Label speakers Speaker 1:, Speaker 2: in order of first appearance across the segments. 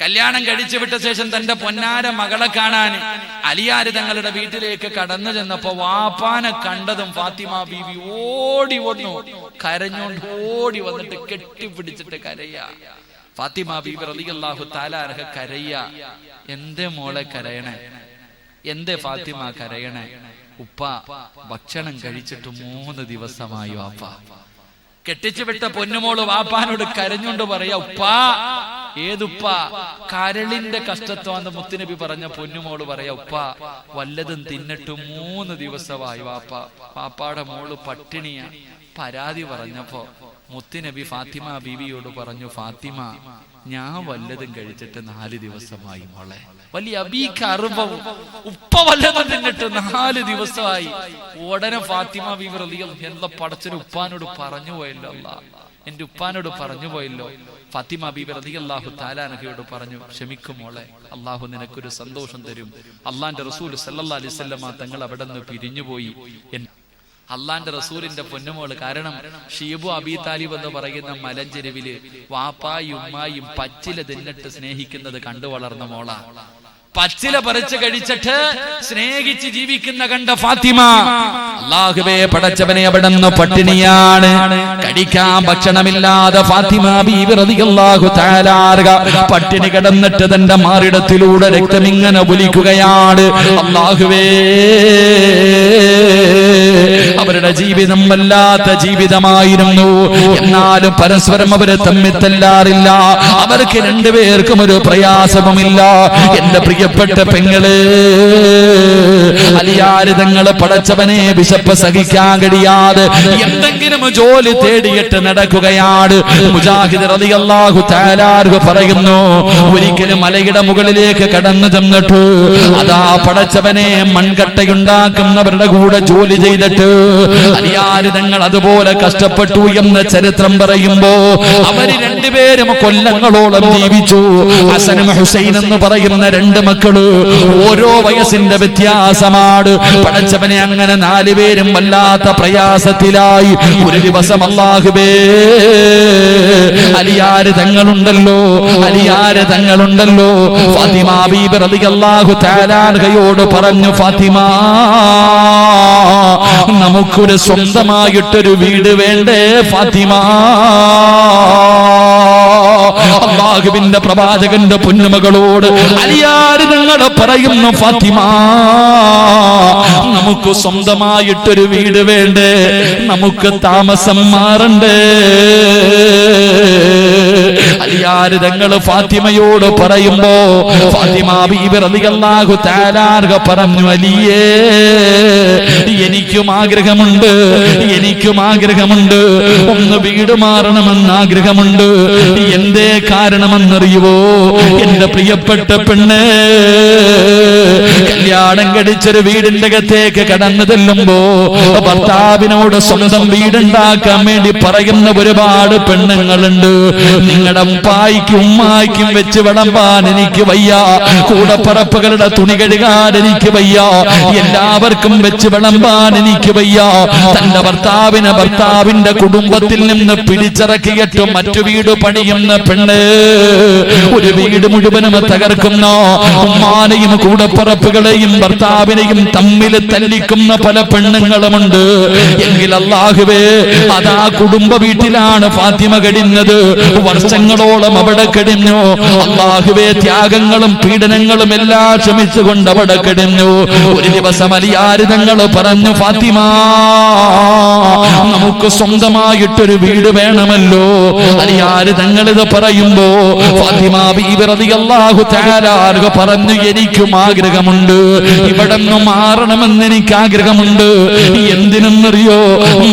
Speaker 1: കല്യാണം കഴിച്ചു വിട്ട ശേഷം തന്റെ പൊന്നാര മകളെ കാണാൻ അലിയാര് തങ്ങളുടെ വീട്ടിലേക്ക് കടന്നു ചെന്നപ്പോ വാപ്പാനെ കണ്ടതും ഫാത്തിമ ബീവി ഓടി വന്നു, കരഞ്ഞോണ്ട് ഓടി വന്നിട്ട് കെട്ടിപ്പിടിച്ചിട്ട് കരയാ. ഫാത്തിമ ബീബി റളിയല്ലാഹു തആല അൻഹ കരയാ. എന്തേ മോളെ കരയണേ? എന്തേ ഫാത്തിമ കരയണേ? ഉപ്പ ഭക്ഷണം കഴിച്ചിട്ട് 3 ദിവസമായി വാപ്പ. കെട്ടിച്ചു വിട്ട പൊന്നുമോള് വാപ്പാനോട് കരഞ്ഞുകൊണ്ട് പറയാ, ഉപ്പാ. ഏതുപ്പ? കരളിന്റെ കഷ്ടത്വാന്ന് മുത്തുനബി പറഞ്ഞ പൊന്നുമോള് പറയാ, ഉപ്പ വല്ലതും തിന്നിട്ട് 3 ദിവസമായി വാപ്പ. വാപ്പാടെ മോള് പട്ടിണിയാ. പരാതി പറഞ്ഞപ്പോ മുത്തുനബി ഫാത്തിമ ബീവിയോട് പറഞ്ഞു, ഫാത്തിമ ഞാൻ വല്ലതും കഴിച്ചിട്ട് 4 ദിവസമായി മോളെ. വലിയ അബീക്ക് അറിവും ഉപ്പ വല്ലതും തിന്നിട്ട് 4 ദിവസമായി. ഉടനെ ഫാത്തിമ ബീവി റളിയല്ലാഹു എന്താ പടച്ചൊരു ഉപ്പാനോട് പറഞ്ഞു പോയല്ലോ, എന്റെ ഉപ്പാനോട് പറഞ്ഞു പോയല്ലോ. ഫാത്തിമ ബീബി റളിയല്ലാഹു തആല അൻഹയോട് പറഞ്ഞു, ക്ഷമിക്കും മോളെ, അള്ളാഹു നിനക്കൊരു സന്തോഷം തരും. അള്ളാന്റെ റസൂൽ സല്ലല്ലാഹു അലൈഹി വസല്ലമ തങ്ങൾ അവിടെ നിന്ന് പിരിഞ്ഞുപോയി. അള്ളാന്റെ റസൂലിന്റെ പൊന്നുമോള്. കാരണം ഷീബു അബീ താലിബ് എന്ന് പറയുന്ന മലഞ്ചെരുവില് വാപ്പായും ഉമ്മായും പച്ചില തിന്നിട്ട് സ്നേഹിക്കുന്നത് കണ്ടു വളർന്ന മോളാ. പച്ചില പറിച്ച് കഴിച്ചിട്ട് സ്നേഹിച്ച് ജീവിക്കുന്ന കണ്ട ഫാത്തിമ, അല്ലാഹുവേ പടച്ചവനെ അവിടുന്ന് പട്ടിണിയാണ്, കഴിക്കാൻ ഭക്ഷണമില്ലാതെ ഫാത്തിമ ബീബി റളിയല്ലാഹു തആല പട്ടിണി കിടന്നിട്ട് തന്റെ മാറിടത്തിലൂടെ രക്തം ഇങ്ങനെ ഒലിക്കുകയാണ്. അല്ലാഹുവേ അവരുടെ ജീവിതം വല്ലാത്ത ജീവിതമായിരുന്നു. എന്നാലും പരസ്പരം അവര് തമ്മിൽ തല്ലാറില്ല. അവർക്ക് രണ്ടുപേർക്കും ഒരു പ്രയാസവുമില്ല. എന്റെ പ്രിയപ്പെട്ട പെങ്ങള്, അലിയാര് തങ്ങള് പടച്ചവനെ വിശപ്പ് സഹിക്കാൻ കഴിയാതെ എന്തെങ്കിലും ജോലി തേടിയിട്ട് നടക്കുകയാണ്. മുജാഹിദ് റളിയല്ലാഹു തആല പറയുന്നു, ഒരിക്കലും മലയുടെ മുകളിലേക്ക് കടന്നു ചെന്നിട്ട് അതാ പടച്ചവനെ മൺകട്ടയുണ്ടാക്കുന്നവരുടെ കൂടെ ജോലി ചെയ്തിട്ട് അലിയാര് തങ്ങൾ അതുപോലെ കഷ്ടപ്പെട്ടു എന്ന് ചരിത്രം പറയുമ്പോ അവര് രണ്ടുപേരും കൊല്ലങ്ങളോളം ജീവിച്ചു. ഹസനും ഹുസൈൻ എന്ന് പറയുന്ന 2 മക്കള്, ഓരോ വയസ്സിന്റെ വ്യത്യാസമാണ്. പടച്ചവനെ അങ്ങനെ 4 പേരും വല്ലാത്ത പ്രയാസത്തിലായി. ഒരു ദിവസം അല്ലാഹുവേ അലിയാര് തങ്ങളുണ്ടല്ലോ, അലിയാര് തങ്ങളുണ്ടല്ലോ ഫാത്തിമ ബീബി റളിയല്ലാഹു തആല അൻഹയോട് പറഞ്ഞു, ഫാത്തിമ നമുക്കൊരു സ്വന്തമായിട്ടൊരു വീട് വേണ്ടേ ഫാത്തിമ? അല്ലാഹുവിന്റെ പ്രവാചകന്റെ പൊന്നുമകളോട് അലിയാര് തങ്ങൾ പറയുന്നു, ഫാത്തിമ നമുക്ക് സ്വന്തമായിട്ടൊരു വീട് വേണ്ടേ, നമുക്ക് താമസം മാറണ്ടേ? അലിയാര് തങ്ങൾ ഫാത്തിമയോട് പറയുമ്പോ ഫാത്തിമ ബീബി റളിയല്ലാഹു തആല പറഞ്ഞു, അലിയേ എനിക്കും ആഗ്രഹമുണ്ട്, എനിക്കും ആഗ്രഹമുണ്ട്, ഒന്ന് വീട് മാറണമെന്ന് ആഗ്രഹമുണ്ട്. എന്തേ കാരണമെന്നറിയുവോ? എന്റെ പ്രിയപ്പെട്ട പെണ്ണ് കല്യാണം കഴിച്ചൊരു വീടിന്റെ അകത്തേക്ക് കടന്നു ചെല്ലുമ്പോ ഭർത്താവിനോട് സ്വന്തം വീടുണ്ടാക്കാൻ വേണ്ടി പറയുന്ന ഒരുപാട് പെണ്ണുങ്ങളുണ്ട്. നിങ്ങളുടെ ഉപ്പായിക്കും ഉമ്മായിക്കും വെച്ച് വിളമ്പാൻ എനിക്ക് വയ്യ, കൂടപ്പറപ്പുകളുടെ തുണി കഴുകാൻ എനിക്ക് വയ്യ, എല്ലാവർക്കും വെച്ച് വിളമ്പാൻ എനിക്ക് വയ്യ. തന്റെ ഭർത്താവിനെ ഭർത്താവിന്റെ കുടുംബത്തിൽ നിന്ന് പിടിച്ചിറക്കിയിട്ട് മറ്റു വീട് പണിയുന്ന പെണ്ണ്, ഒരു വീട് മുഴുവനും തകർക്കുന്ന, ഉമ്മാനെയും കൂടപ്പറപ്പുകളെയും ഭർത്താവിനെയും തമ്മിൽ തല്ലിക്കുന്ന പല പെണ്ണുങ്ങളുമുണ്ട്. എങ്കിൽ അല്ലാഹുവേ അതാ കുടുംബ വീട്ടിലാണ് ഫാത്തിമ കഴിഞ്ഞത്. വർഷങ്ങളോളം അവിടെ കഴിഞ്ഞു. അല്ലാഹുവേ ത്യാഗങ്ങളും പീഡനങ്ങളും എല്ലാം ക്ഷമിച്ചുകൊണ്ട് അവിടെ കഴിഞ്ഞു. ഒരു ദിവസം അലിയാര് തങ്ങൾ പറഞ്ഞു, ഫാത്തിമ നമുക്ക് സ്വന്തമായിട്ടൊരു വീട് വേണമല്ലോ. അലിയാര് തങ്ങൾ ഇത് പറയുമ്പോ ഫാത്തിമ ബീബി റളിയല്ലാഹു തആല പറഞ്ഞു, എനിക്കും ആഗ്രഹമുണ്ട്, ഇവിടെ നിന്ന് മാറണമെന്ന് എനിക്ക് ആഗ്രഹമുണ്ട്. എന്തിനെന്നറിയോ?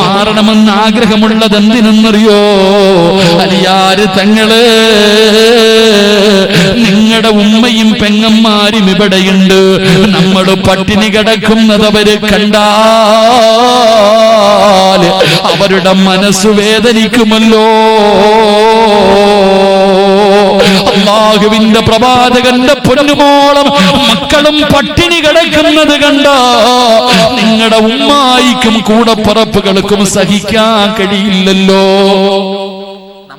Speaker 1: മാറണമെന്ന് ആഗ്രഹമുള്ളത് എന്തിനെന്നറിയോ? അലിയാര് തങ്ങള് നിങ്ങളുടെ ഉമ്മയും പെങ്ങന്മാരും ഇവിടെയുണ്ട്. നമ്മൾ പട്ടിണി കിടക്കുന്നത് അവര് കണ്ടാൽ അവരുടെ മനസ്സ് വേദനിക്കുമല്ലോ. അല്ലാഹുവിന്റെ പ്രവാചകന്റെ പൊന്നുമോളം മക്കളും പട്ടിണി കിടക്കുന്നത് കണ്ട നിങ്ങളുടെ ഉമ്മായിക്കും കൂടപ്പറപ്പുകൾക്കും സഹിക്കാൻ കഴിയില്ലല്ലോ.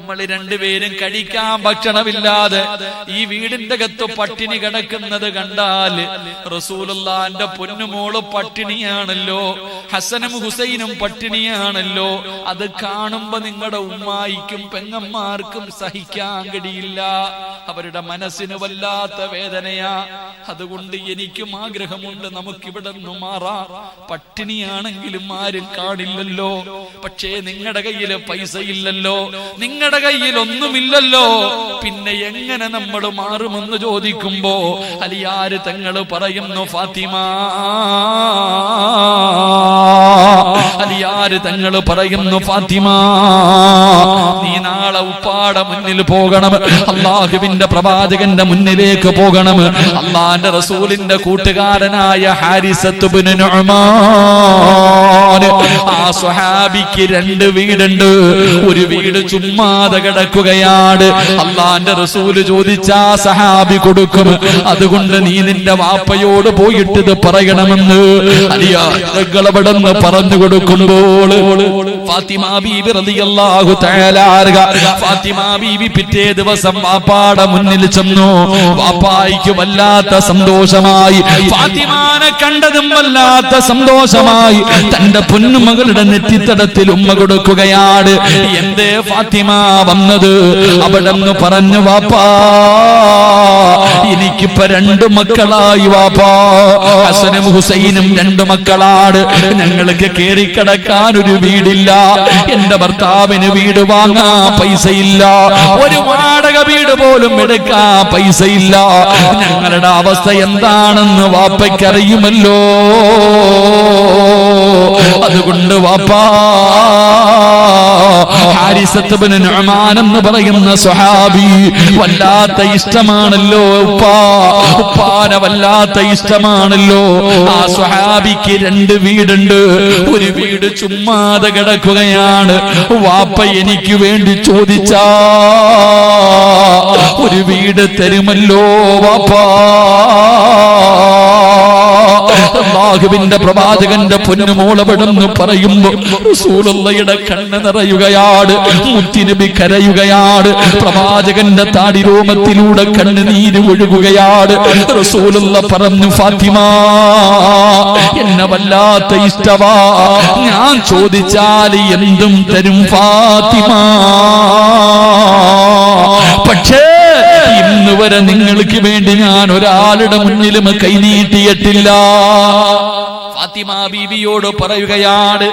Speaker 1: നമ്മൾ രണ്ടുപേരും കഴിക്കാൻ ഭക്ഷണമില്ലാതെ ഈ വീടിന്റെ അകത്ത് പട്ടിണി കിടക്കുന്നത് കണ്ടാൽ റസൂലുള്ളാഹിന്റെ പൊന്നുമോള് പട്ടിണിയാണല്ലോ, ഹസനും ഹുസൈനും പട്ടിണിയാണല്ലോ, അത് കാണുമ്പോ നിങ്ങളുടെ ഉമ്മായിക്കും പെങ്ങന്മാർക്കും സഹിക്കാൻ കഴിയില്ല. അവരുടെ മനസ്സിന് വല്ലാത്ത വേദനയാ. അതുകൊണ്ട് എനിക്കും ആഗ്രഹമുണ്ട് നമുക്കിവിടെ നിന്ന് മാറാം. പട്ടിണിയാണെങ്കിലും ആരും കാണില്ലല്ലോ. പക്ഷേ നിങ്ങളുടെ കയ്യിൽ പൈസ ഇല്ലല്ലോ, നിങ്ങളുടെ കയ്യിൽ ഒന്നുമില്ലല്ലോ. പിന്നെ എങ്ങനെ നമ്മൾ മാറുമെന്ന് ചോദിക്കുമ്പോ അലിയാര് തങ്ങൾ പറയുന്നു, ഫാത്തിമ, അലിയാര് തങ്ങൾ പറയുന്നു, ഫാത്തിമ, നീ നാളെ ഉപ്പാടെ മുന്നിൽ പോകണം, അള്ളാഹുവിന്റെ പ്രവാചകന്റെ മുന്നിലേക്ക് പോകണം. അള്ളാന്റെ റസൂലിന്റെ കൂട്ടുകാരനായ ഹാരിസത്ത് ഇബ്നു നുഅ്മാൻ, ആ സ്വഹാബിക്ക് 2 വീടുണ്ട്. ഒരു വീട് ചുമ്മാതെ കിടക്കുകയാണ്. അള്ളാന്റെ റസൂല് ചോദിച്ചാ സഹാബി കൊടുക്കും. അതുകൊണ്ട് നീ നിന്റെ വാപ്പയോട് പോയിട്ട് ഇത് പറയണമെന്ന് അലിയാളവിടെന്ന് പറഞ്ഞു കൊടുക്കുമ്പോൾ ഫാത്തിമ ബീബി റളിയല്ലാഹു തആല അൻഹ, ഫാത്തിമ ബീബി പിറ്റേ ദിവസം വാപ്പാടെ മുന്നിൽ ചെന്നു. വാപ്പായിക്ക് വല്ലാത്ത സന്തോഷമായി, ഫാത്തിമാനെ കണ്ടതും വല്ലാത്ത സന്തോഷമായി. തന്റെ പൊന്നുമകളുടെ നെറ്റിത്തടത്തിൽ ഉമ്മ കൊടുക്കുകയാണ്. എന്തേ ഫാത്തിമ വന്നത്? അവിടെ നിന്ന് പറഞ്ഞു, വാപ്പാ, എനിക്കിപ്പോ 2 മക്കളായി വാപ്പാ, ഹസനും ഹുസൈനും 2 മക്കളാണ്. ഞങ്ങൾക്ക് കേറിക്കിടക്കാൻ ഒരു വീടില്ല, എന്റെ ഭർത്താവിന് വീട് വാങ്ങാൻ പൈസയില്ല, ഒരു വാടക വീട് പോലും എടുക്കാൻ പൈസയില്ല. ഞങ്ങളുടെ അവസ്ഥ എന്താണെന്ന് വാപ്പയ്ക്കറിയുമല്ലോ. അതുകൊണ്ട് വാപ്പാ, ഹാരിസത്ത് ഇബ്നു നുഅ്മാൻ എന്ന് പറയുന്ന സ്വഹാബി വല്ലാത്ത ഇഷ്ടമാണല്ലോ ഉപ്പാനെ വല്ലാത്ത ഇഷ്ടമാണല്ലോ. ആ സ്വഹാബിക്ക് 2 വീടുണ്ട്. ഒരു വീട് ചുമ്മാതെ കിടക്കുകയാണ്. വാപ്പ എനിക്ക് വേണ്ടി ചോദിച്ചാ ഒരു വീട് തരുമല്ലോ വാപ്പാ. അല്ലാഹുവിന്റെ പ്രവാചകന്റെ പൊന്നുമോളവിടെന്ന് പറയുമ്പോ റസൂലുള്ളാഹിയുടെ കണ്ണ് നിറയുകയാണ്, മുത്തുനബി കരയുകയാണ്, പ്രവാചകന്റെ താടിരോമത്തിലൂടെ കണ്ണുനീര് ഒഴുകുകയാണ്. റസൂലുള്ളാഹി പറഞ്ഞു, ഫാത്തിമ, എന്നെ വല്ലാത്ത ഇഷ്ടവാ, ഞാൻ ചോദിച്ചാൽ എന്തും തരും ഫാത്തിമ. പക്ഷേ ഇന്ന് വരെ നിങ്ങൾക്ക് വേണ്ടി ഞാൻ ഒരാളുടെ മുന്നിലും കൈനീട്ടിയിട്ടില്ല. ഫാത്തിമ ബീവിയോട് പറയുകയാണ്,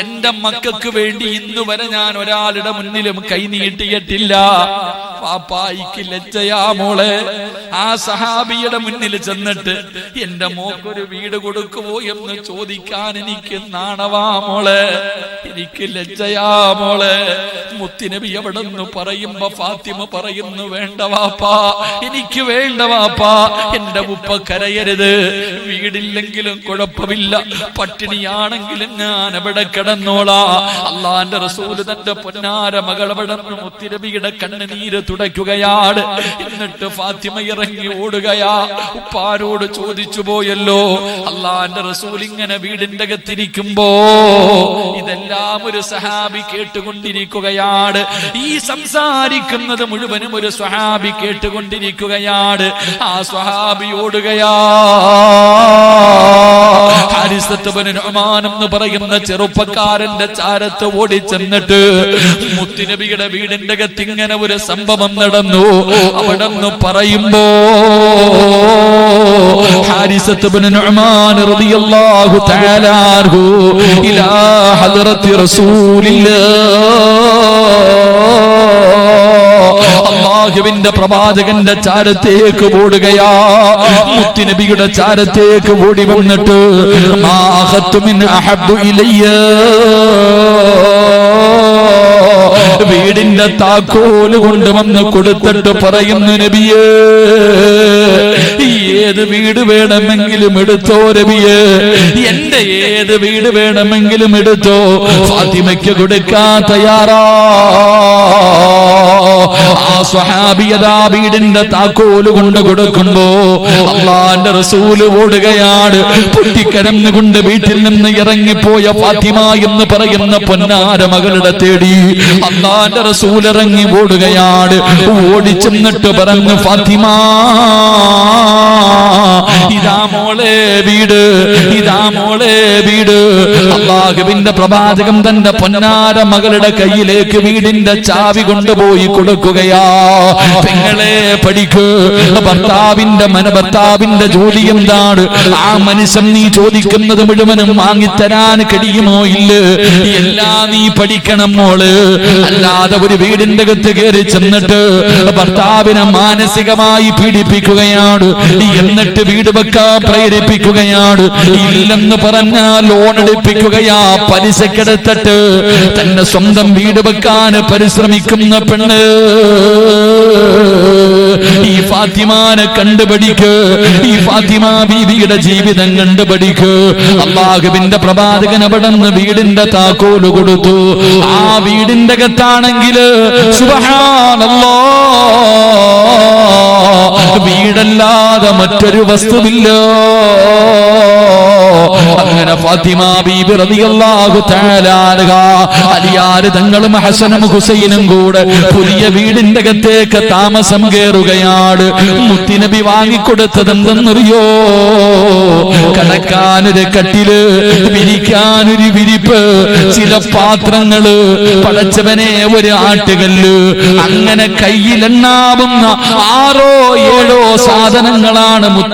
Speaker 1: എന്റെ മക്കൾക്ക് വേണ്ടി ഇന്ന് വരെ ഞാൻ ഒരാളുടെ മുന്നിലും കൈനീട്ടിയിട്ടില്ല. പാപ്പായിക്ക് ലജ്ജയാ മോളെ. ആ സഹാബിയുടെ മുന്നിൽ ചെന്നിട്ട് എന്റെ മോക്കൊരു വീട് കൊടുക്കുമോ എന്ന് ചോദിക്കാൻ എനിക്ക് നാണവാ മോളെ, എനിക്ക് ലജ്ജയാ മോളെ. മുത്തുനബി അവിടെ നിന്ന് പറയുമ്പോ ഫാത്തിമ പറയുന്നു, വേണ്ട വാപ്പാ, എനിക്ക് വേണ്ട വാപ്പാ, എന്റെ ഉപ്പ കരയരുത്, വീടില്ലെങ്കിലും കുഴപ്പമില്ല, പട്ടിണിയാണെങ്കിലും ഞാൻ എവിടെ കിടന്നോളാ. അള്ളാന്റെ റസൂല് തന്റെ പൊന്നാര മകളവിടെ മുത്തുനബിയുടെ കണ്ണുനീര് തുടയ്ക്കുകയാണ്. എന്നിട്ട് ഫാത്തിമ ഇറങ്ങി ഓടുകയാ. ഉപ്പാരോട് ചോദിച്ചു പോയല്ലോ. അള്ളാന്റെ റസൂൽ ഇങ്ങനെ വീടിന്റെ അകത്തിരിക്കുമ്പോ ഇതെല്ലാം ഒരു സഹാബി കേട്ടുകൊണ്ടിരിക്കുകയാണ്. ഈ സംസാരിക്കുന്നത് മുഴുവനും ഒരു സ്വഹാബി കേട്ടുകൊണ്ടിരിക്കുകയാണ്. ആ സ്വഹാബി ഓടുകയാ. ഹാരിസത്ത് ഇബ്നു നുഅ്മാൻ എന്ന് പറയുന്ന ചെറുപ്പക്കാരന്റെ ചാരത്ത് ഓടിച്ചെന്നിട്ട് മുത്തുനബിയുടെ വീടിന്റെ അകത്ത് ഇങ്ങനെ ഒരു സംഭവം നടന്നു. അവിടെ നിന്ന് പറയുമ്പോ ഹാരിസത്ത് ഇബ്നു നുഅ്മാൻ റളിയല്ലാഹു തആല അൻഹു ഇലാ ഹദ്റത്തി റസൂലില്ലാഹ്, അല്ലാഹുവിന്റെ പ്രവാചകന്റെ ചാരത്തേക്ക് ഓടുകയാ. മുത്തുനബിയുടെ ചാരത്തേക്ക് ഓടി വന്നിട്ട് മാ അഖത്തു മിൻ അഹബ്ബു ഇലയ്യ, വീടിന്റെ താക്കോല് കൊണ്ടുവന്ന് കൊടുത്തിട്ട് പറയുന്നു, നബിയേ, ഏത് വീട് വേണമെങ്കിലും എടുത്തോ നബിയേ, എന്റെ ഏത് വീട് വേണമെങ്കിലും എടുത്തോ, ഫാത്തിമയ്ക്ക് കൊടുക്കാൻ തയ്യാറാ. ആ സ്വഹാബിയതാ വീടിന്റെ താക്കോല് കൊണ്ട് കൊടുക്കുമ്പോ അള്ളാന്റെ റസൂല് ഓടുകയാണ്. പൊട്ടിക്കരന്നുകൊണ്ട് വീട്ടിൽ നിന്ന് ഇറങ്ങിപ്പോയ ഫാത്തിമ എന്ന് പറയുന്ന പൊന്നാര മകളുടെ തേടി അള്ളാന്റെ റസൂൽ ഇറങ്ങി ഓടുകയാണ്. ഓടിച്ചെന്നിട്ട് പറഞ്ഞു, ഫാത്തിമ ഇതാ മോളെ വീട്, ഇതാ മോളെ വീട്. അല്ലാഹുവിന്റെ പ്രവാചകൻ തന്റെ പൊന്നാര മകളുടെ കയ്യിലേക്ക് വീടിന്റെ ചാവി കൊണ്ടുപോയി കൊടുക്കുകയാ. പെങ്ങളെ പഠിക്ക്, ഭർത്താവിന്റെ ജോലി എന്താണ്? ആ മനുഷ്യൻ നീ ചോദിക്കുന്നത് മുഴുവനും വാങ്ങിത്തരാൻ കഴിയുമോ? ഇല്ല. എല്ലാം നീ പഠിക്കണം മോള്. അല്ലാതെ ഒരു വീടിന്റെ അകത്ത് കയറി ചെന്നിട്ട് ഭർത്താവിനെ മാനസികമായി പീഡിപ്പിക്കുകയാണ്, എന്നിട്ട് വീട് വെക്കാൻ പ്രേരിപ്പിക്കുകയാണ്. ഇല്ലെന്ന് പറഞ്ഞാൽ ലോൺ എടുപ്പിക്കുകയാ, പലിശക്കെടുത്തിട്ട് തന്നെ സ്വന്തം വീട് വെക്കാൻ പരിശ്രമിക്കുന്ന പെണ്ണ്. ഈ ഫാത്തിമാനെ കണ്ടുപഠിക്ക്, ഈ ഫാത്തിമ ബീവിയുടെ ജീവിതം കണ്ടുപഠിക്ക്. അല്ലാഹുവിന്റെ പ്രവാചകൻ അവിടെ നിന്ന് വീടിന്റെ താക്കോല് കൊടുത്തു. ആ വീടിന്റെ അകത്താണെങ്കിൽ സുബ്ഹാനല്ലാഹ് വീടല്ലാതെ മറ്റൊരു വസ്തുവില്ല. അങ്ങനെ ഫാത്തിമ ബീബി റളിയല്ലാഹു തആല അൻഹ അലിയാർ തങ്ങളും ഹസനും ഹുസൈനും കൂടെ പുതിയ വീടിന്റെ അകത്തേക്ക് താമസം കയറുകയാണ്. മുത്തുനബി വാങ്ങിക്കൊടുത്തത് എന്തെന്നറിയോ? കിടക്കാനൊരു കട്ടില്, വിരിക്കാനൊരു വിരിപ്പ്, ചില പാത്രങ്ങള്, പടച്ചവനെ ഒരു ആട്ടുകല്ല്. അങ്ങനെ കയ്യിലെണ്ണാവുന്ന 6 7 സാധനങ്ങളാണ്